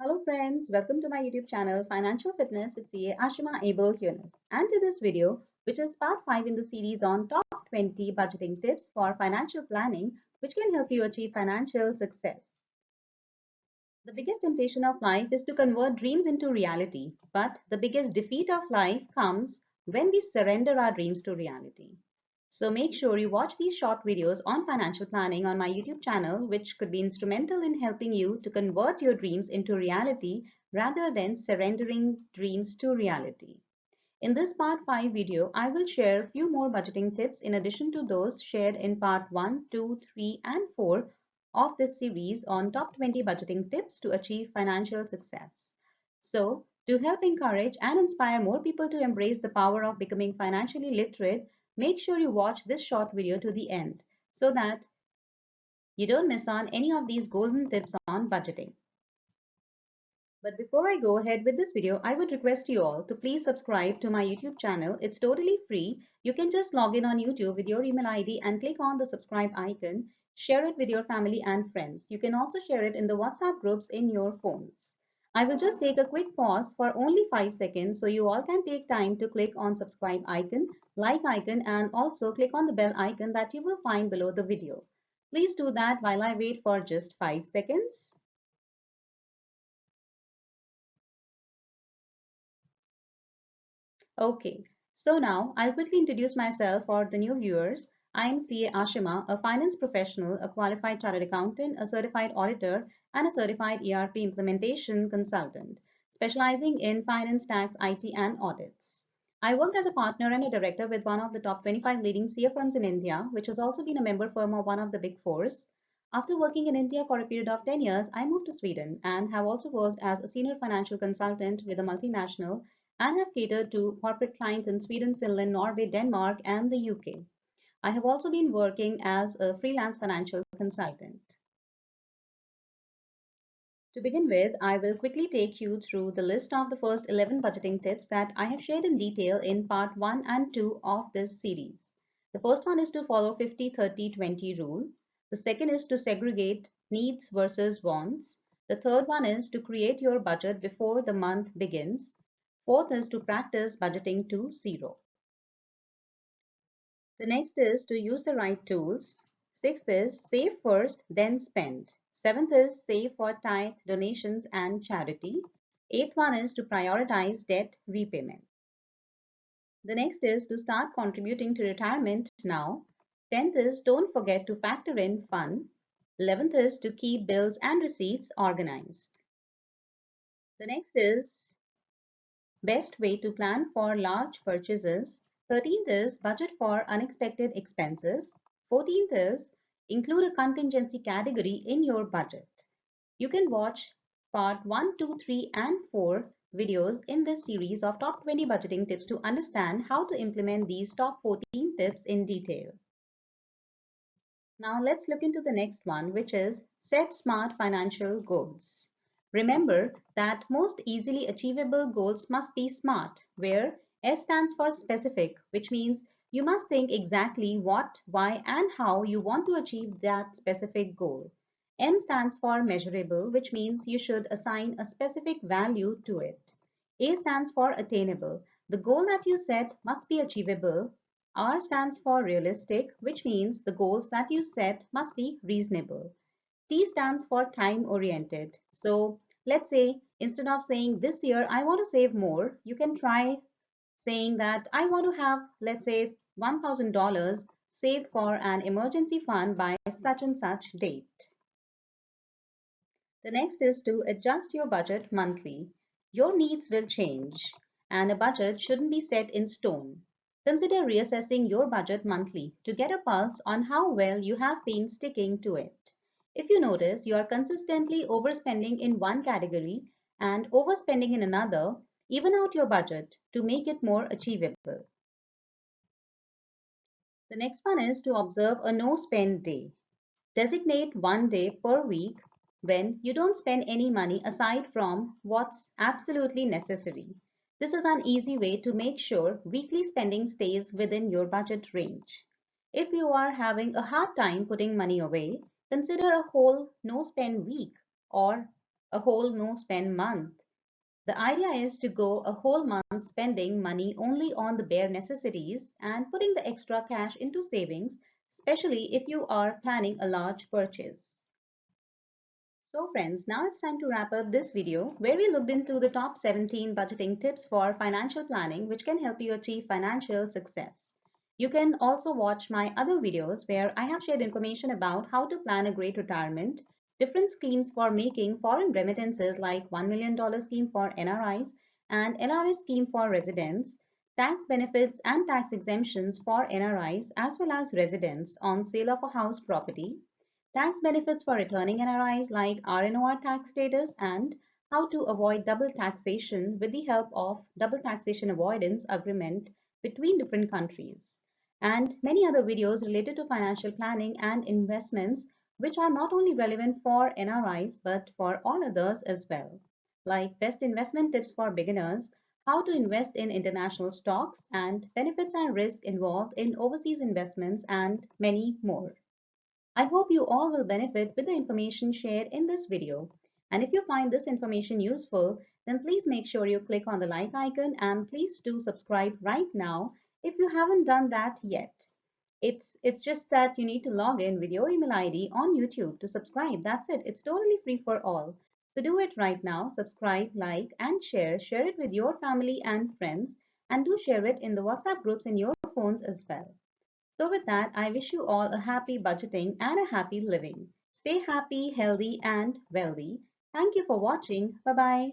Hello friends, welcome to my YouTube channel Financial Fitness with CA Ashima Abel Yunus. And to this video, which is part 5 in the series on top 20 budgeting tips for financial planning, which can help you achieve financial success. The biggest temptation of life is to convert dreams into reality, but the biggest defeat of life comes when we surrender our dreams to reality. So make sure you watch these short videos on financial planning on my YouTube channel, which could be instrumental in helping you to convert your dreams into reality rather than surrendering dreams to reality. In this part 5 video, I will share a few more budgeting tips in addition to those shared in part 1, 2, 3 and 4 of this series on top 20 budgeting tips to achieve financial success. So, to help encourage and inspire more people to embrace the power of becoming financially literate, make sure you watch this short video to the end so that you don't miss on any of these golden tips on budgeting. But before I go ahead with this video, I would request you all to please subscribe to my YouTube channel. It's totally free. You can just log in on YouTube with your email ID and click on the subscribe icon. Share it with your family and friends. You can also share it in the WhatsApp groups in your phones. I will just take a quick pause for only 5 seconds so you all can take time to click on subscribe icon, like icon and also click on the bell icon that you will find below the video. Please do that while I wait for just 5 seconds. Okay, so now I'll quickly introduce myself for the new viewers. I'm CA Ashima, a finance professional, a qualified chartered accountant, a certified auditor, and a certified ERP implementation consultant, specializing in finance, tax, IT, and audits. I worked as a partner and a director with one of the top 25 leading CA firms in India, which has also been a member firm of one of the big fours. After working in India for a period of 10 years, I moved to Sweden and have also worked as a senior financial consultant with a multinational and have catered to corporate clients in Sweden, Finland, Norway, Denmark, and the UK. I have also been working as a freelance financial consultant. To begin with, I will quickly take you through the list of the first 11 budgeting tips that I have shared in detail in part 1 and 2 of this series. The first one is to follow 50-30-20 rule. The second is to segregate needs versus wants. The third one is to create your budget before the month begins. Fourth is to practice budgeting to zero. The next is to use the right tools. Sixth is save first, then spend. Seventh is save for tithe, donations, and charity. Eighth one is to prioritize debt repayment. The next is to start contributing to retirement now. 10th is don't forget to factor in fun. 11th is to keep bills and receipts organized. The next is best way to plan for large purchases. 13th is budget for unexpected expenses. 14th is include a contingency category in your budget. You can watch part 1, 2, 3 and 4 videos in this series of top 20 budgeting tips to understand how to implement these top 14 tips in detail. Now let's look into the next one, which is set smart financial goals. Remember that most easily achievable goals must be SMART, where S stands for specific, which means you must think exactly what, why, and how you want to achieve that specific goal. M stands for measurable, which means you should assign a specific value to it. A stands for attainable. The goal that you set must be achievable. R stands for realistic, which means the goals that you set must be reasonable. T stands for time oriented. So let's say instead of saying this year I want to save more, you can try saying that I want to have, let's say, $1,000 saved for an emergency fund by such and such date. The next is to adjust your budget monthly. Your needs will change, and a budget shouldn't be set in stone. Consider reassessing your budget monthly to get a pulse on how well you have been sticking to it. If you notice you are consistently overspending in one category and overspending in another, even out your budget to make it more achievable. The next one is to observe a no spend day. Designate one day per week when you don't spend any money aside from what's absolutely necessary. This is an easy way to make sure weekly spending stays within your budget range. If you are having a hard time putting money away, consider a whole no spend week or a whole no spend month. The idea is to go a whole month spending money only on the bare necessities and putting the extra cash into savings, especially if you are planning a large purchase. So friends, now it's time to wrap up this video where we looked into the top 17 budgeting tips for financial planning which can help you achieve financial success. You can also watch my other videos where I have shared information about how to plan a great retirement, different schemes for making foreign remittances like $1 million scheme for NRIs and NRS scheme for residents, tax benefits and tax exemptions for NRIs as well as residents on sale of a house property, tax benefits for returning NRIs like RNOR tax status, and how to avoid double taxation with the help of double taxation avoidance agreement between different countries, and many other videos related to financial planning and investments which are not only relevant for NRIs but for all others as well, like best investment tips for beginners, how to invest in international stocks, and benefits and risk involved in overseas investments, and many more. I hope you all will benefit with the information shared in this video. And if you find this information useful, then please make sure you click on the like icon and please do subscribe right now if you haven't done that yet. It's just that you need to log in with your email ID on YouTube to subscribe. That's it. It's totally free for all. So do it right now. Subscribe, like, and share. Share it with your family and friends, and do share it in the WhatsApp groups in your phones as well. So with that, I wish you all a happy budgeting and a happy living. Stay happy, healthy, and wealthy. Thank you for watching. Bye bye.